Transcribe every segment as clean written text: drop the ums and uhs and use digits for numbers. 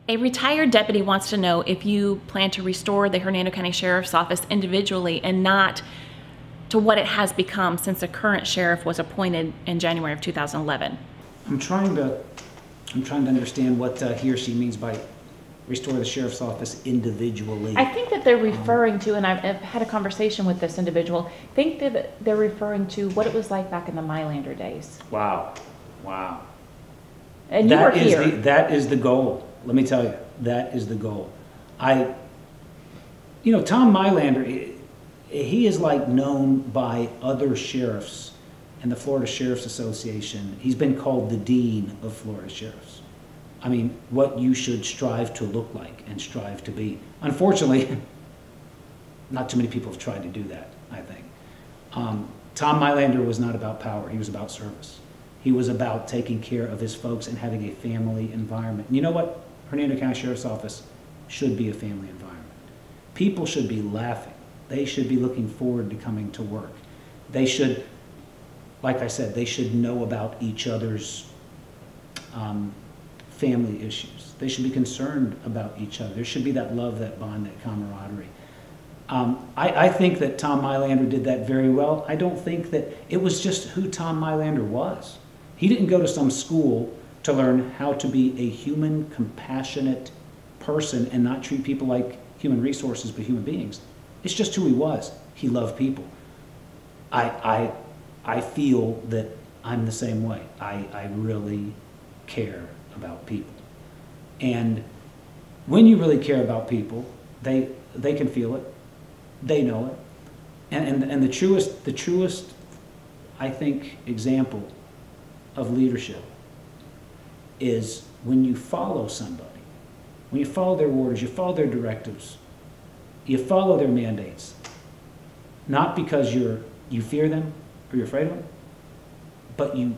A retired deputy wants to know if you plan to restore the Hernando County Sheriff's Office individually and not to what it has become since the current sheriff was appointed in January of 2011. I'm trying to understand what he or she means by restore the sheriff's office individually. I think that they're referring to, and I've had a conversation with this individual, I think that they're referring to what it was like back in the Mylander days. Wow. Wow. And you were here. That is the goal. Let me tell you, that is the goal. Tom Mylander, he is like known by other sheriffs and the Florida Sheriff's Association. He's been called the Dean of Florida Sheriffs. I mean, what you should strive to look like and strive to be. Unfortunately, not too many people have tried to do that, I think. Tom Mylander was not about power. He was about service. He was about taking care of his folks and having a family environment. And you know what? Hernando County Sheriff's Office should be a family environment. People should be laughing. They should be looking forward to coming to work. They should, like I said, they should know about each other's family issues. They should be concerned about each other. There should be that love, that bond, that camaraderie. I think that Tom Mylander did that very well. I don't think that it was just who Tom Mylander was. He didn't go to some school to learn how to be a human, compassionate person and not treat people like human resources but human beings. It's just who he was. He loved people. I feel that I'm the same way. I really care about people. And when you really care about people, they can feel it. They know it. And the truest, I think, example of leadership is when you follow somebody, when you follow their orders, you follow their directives, you follow their mandates, not because you fear them or you're afraid of them, but you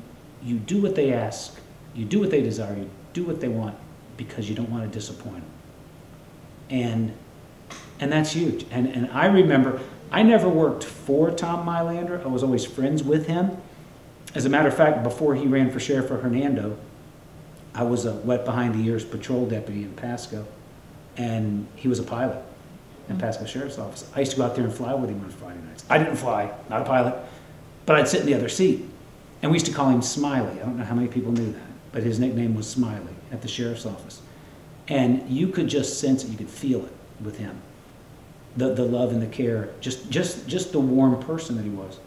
do what they ask, you do what they desire, you do what they want because you don't want to disappoint them. And that's huge. And I remember, I never worked for Tom Mylander. I was always friends with him. As a matter of fact, before he ran for sheriff of Hernando, I was a wet behind the ears patrol deputy in Pasco, and he was a pilot in Pasco Sheriff's Office. I used to go out there and fly with him on Friday nights. I didn't fly, not a pilot, but I'd sit in the other seat. And we used to call him Smiley. I don't know how many people knew that, but his nickname was Smiley at the sheriff's office. And you could just sense it, you could feel it with him. The love and the care, just the warm person that he was.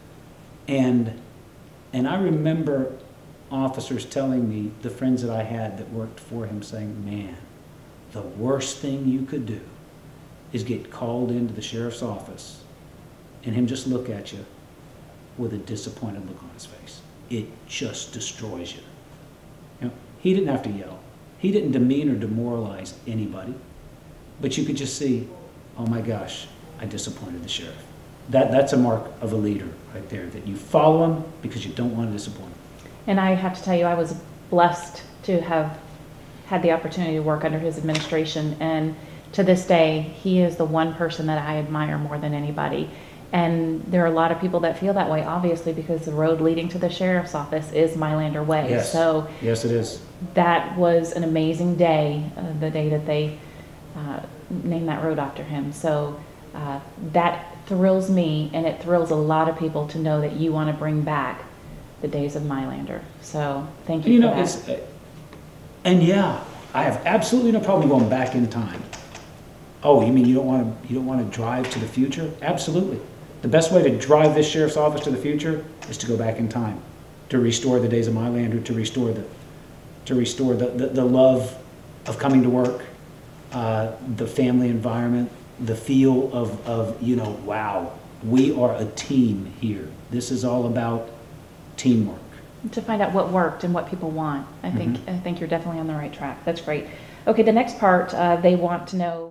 And I remember officers telling me, the friends that I had that worked for him, saying, man, the worst thing you could do is get called into the sheriff's office and him just look at you with a disappointed look on his face. It just destroys you. He didn't have to yell. He didn't demean or demoralize anybody. But you could just see, oh my gosh, I disappointed the sheriff. That's a mark of a leader right there, that you follow him because you don't want to disappoint him. And I have to tell you, I was blessed to have had the opportunity to work under his administration. And to this day, he is the one person that I admire more than anybody. And there are a lot of people that feel that way, obviously, because the road leading to the sheriff's office is Mylander Way. Yes. So yes, it is. That was an amazing day, the day that they named that road after him. So that thrills me, and it thrills a lot of people to know that you want to bring back the days of Mylander. So thank you for that. And yeah, I have absolutely no problem going back in time. Oh, you mean you don't want to drive to the future? Absolutely. The best way to drive this sheriff's office to the future is to go back in time, to restore the days of Mylander, to restore the love of coming to work, the family environment, the feel of wow, we are a team here. This is all about teamwork. To find out what worked and what people want. I think you're definitely on the right track. That's great. Okay, the next part, they want to know